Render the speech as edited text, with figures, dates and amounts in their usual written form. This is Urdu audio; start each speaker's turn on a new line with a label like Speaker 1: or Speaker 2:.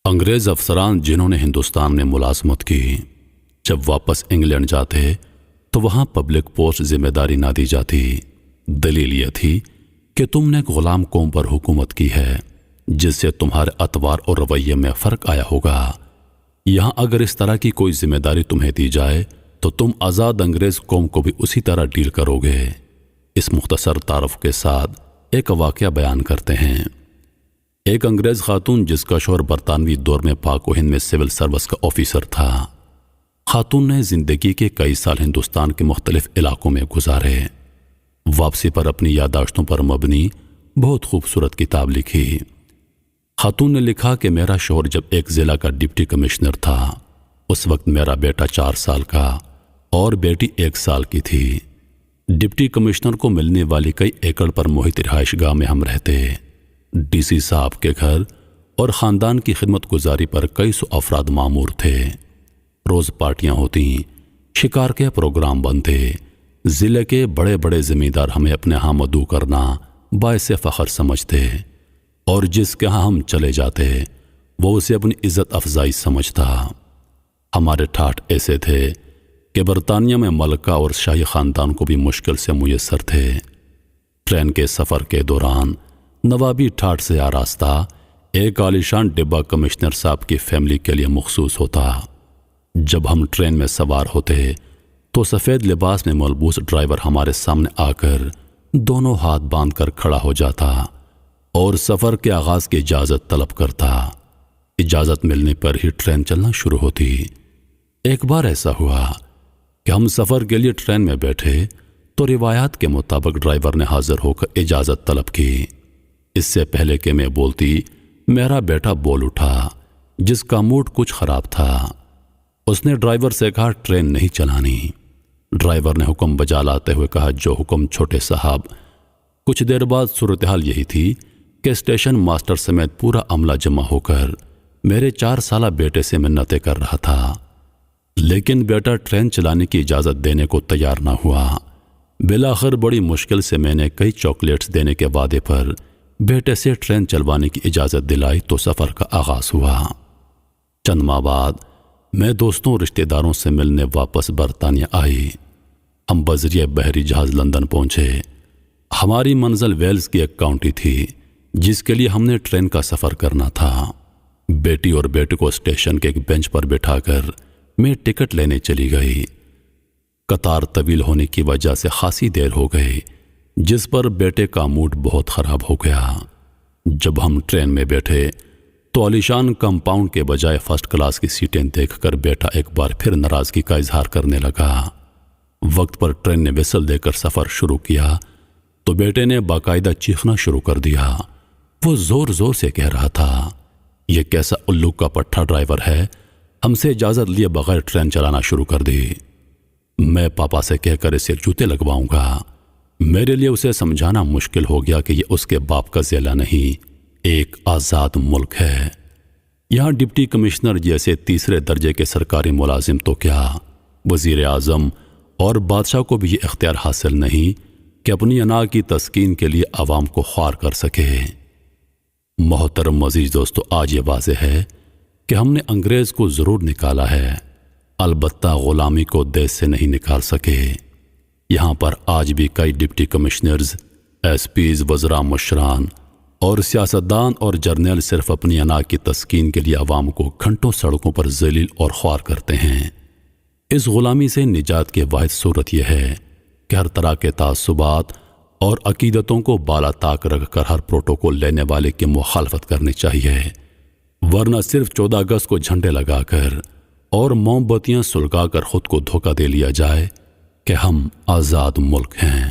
Speaker 1: انگریز افسران جنہوں نے ہندوستان میں ملازمت کی، جب واپس انگلینڈ جاتے تو وہاں پبلک پوسٹ ذمہ داری نہ دی جاتی۔ دلیل یہ تھی کہ تم نے ایک غلام قوم پر حکومت کی ہے جس سے تمہارے اطوار اور رویے میں فرق آیا ہوگا۔ یہاں اگر اس طرح کی کوئی ذمہ داری تمہیں دی جائے تو تم آزاد انگریز قوم کو بھی اسی طرح ڈیل کرو گے۔ اس مختصر تعارف کے ساتھ ایک واقعہ بیان کرتے ہیں۔ ایک انگریز خاتون جس کا شوہر برطانوی دور میں پاک و ہند میں سول سروس کا آفیسر تھا۔ خاتون نے زندگی کے کئی سال ہندوستان کے مختلف علاقوں میں گزارے۔ واپسی پر اپنی یادداشتوں پر مبنی بہت خوبصورت کتاب لکھی۔ خاتون نے لکھا کہ میرا شوہر جب ایک ضلع کا ڈپٹی کمشنر تھا، اس وقت میرا بیٹا 4 سال کا اور بیٹی 1 سال کی تھی۔ ڈپٹی کمشنر کو ملنے والی کئی ایکڑ پر محیط رہائش گاہ میں ہم رہتے۔ ڈی سی صاحب کے گھر اور خاندان کی خدمت گزاری پر کئی سو افراد مامور تھے۔ روز پارٹیاں ہوتی، شکار کے پروگرام بنتے۔ ضلع کے بڑے بڑے زمیندار ہمیں اپنے ہاں مدعو کرنا باعث فخر سمجھتے، اور جس کے ہاں ہم چلے جاتے وہ اسے اپنی عزت افزائی سمجھتا۔ ہمارے ٹھاٹھ ایسے تھے کہ برطانیہ میں ملکہ اور شاہی خاندان کو بھی مشکل سے میسر تھے۔ ٹرین کے سفر کے دوران نوابی ٹھاٹھ سے آراستہ ایک عالیشان ڈبہ کمشنر صاحب کی فیملی کے لیے مخصوص ہوتا۔ جب ہم ٹرین میں سوار ہوتے تو سفید لباس میں ملبوس ڈرائیور ہمارے سامنے آ کر دونوں ہاتھ باندھ کر کھڑا ہو جاتا اور سفر کے آغاز کی اجازت طلب کرتا۔ اجازت ملنے پر ہی ٹرین چلنا شروع ہوتی۔ ایک بار ایسا ہوا کہ ہم سفر کے لیے ٹرین میں بیٹھے تو روایات کے مطابق ڈرائیور نے حاضر ہو کر اجازت طلب کی۔ اس سے پہلے کہ میں بولتی میرا بیٹا بول اٹھا جس کا موڈ کچھ خراب تھا۔ اس نے ڈرائیور سے کہا ٹرین نہیں چلانی۔ ڈرائیور نے حکم بجا لاتے ہوئے کہا جو حکم چھوٹے صاحب۔ کچھ دیر بعد صورتحال یہی تھی کہ اسٹیشن ماسٹر سمیت پورا عملہ جمع ہو کر میرے 4 سالہ بیٹے سے منتیں کر رہا تھا، لیکن بیٹا ٹرین چلانے کی اجازت دینے کو تیار نہ ہوا۔ بالآخر بڑی مشکل سے میں نے کئی چاکلیٹس دینے کے وعدے پر بیٹے سے ٹرین چلوانے کی اجازت دلائی تو سفر کا آغاز ہوا۔ چند ماہ بعد میں دوستوں رشتہ داروں سے ملنے واپس برطانیہ آئی۔ ہم بذریعہ بحری جہاز لندن پہنچے۔ ہماری منزل ویلز کی ایک کاؤنٹی تھی جس کے لیے ہم نے ٹرین کا سفر کرنا تھا۔ بیٹی اور بیٹے کو اسٹیشن کے ایک بینچ پر بٹھا کر میں ٹکٹ لینے چلی گئی۔ قطار طویل ہونے کی وجہ سے خاصی دیر ہو گئی، جس پر بیٹے کا موڈ بہت خراب ہو گیا۔ جب ہم ٹرین میں بیٹھے تو عالیشان کمپاؤنڈ کے بجائے فرسٹ کلاس کی سیٹیں دیکھ کر بیٹا ایک بار پھر ناراضگی کا اظہار کرنے لگا۔ وقت پر ٹرین نے وسل دے کر سفر شروع کیا تو بیٹے نے باقاعدہ چیخنا شروع کر دیا۔ وہ زور زور سے کہہ رہا تھا یہ کیسا الو کا پٹھا ڈرائیور ہے، ہم سے اجازت لیے بغیر ٹرین چلانا شروع کر دی۔ میں پاپا سے کہہ کر اسے جوتے لگواؤں گا۔ میرے لیے اسے سمجھانا مشکل ہو گیا کہ یہ اس کے باپ کا ضلع نہیں، ایک آزاد ملک ہے۔ یہاں ڈپٹی کمشنر جیسے تیسرے درجے کے سرکاری ملازم تو کیا، وزیر اعظم اور بادشاہ کو بھی یہ اختیار حاصل نہیں کہ اپنی انا کی تسکین کے لیے عوام کو خوار کر سکے۔ محترم عزیز دوستو، آج یہ واضح ہے کہ ہم نے انگریز کو ضرور نکالا ہے، البتہ غلامی کو دیش سے نہیں نکال سکے۔ یہاں پر آج بھی کئی ڈپٹی کمشنرز، ایس پیز، وزراء مشران اور سیاستدان اور جرنیل صرف اپنی انا کی تسکین کے لیے عوام کو گھنٹوں سڑکوں پر ذلیل اور خوار کرتے ہیں۔ اس غلامی سے نجات کی واحد صورت یہ ہے کہ ہر طرح کے تعصبات اور عقیدتوں کو بالا طاق رکھ کر ہر پروٹوکول لینے والے کی مخالفت کرنی چاہیے، ورنہ صرف 14 اگست کو جھنڈے لگا کر اور موم بتیاں سلگا کر خود کو دھوکہ دے لیا جائے کہ ہم آزاد ملک ہیں۔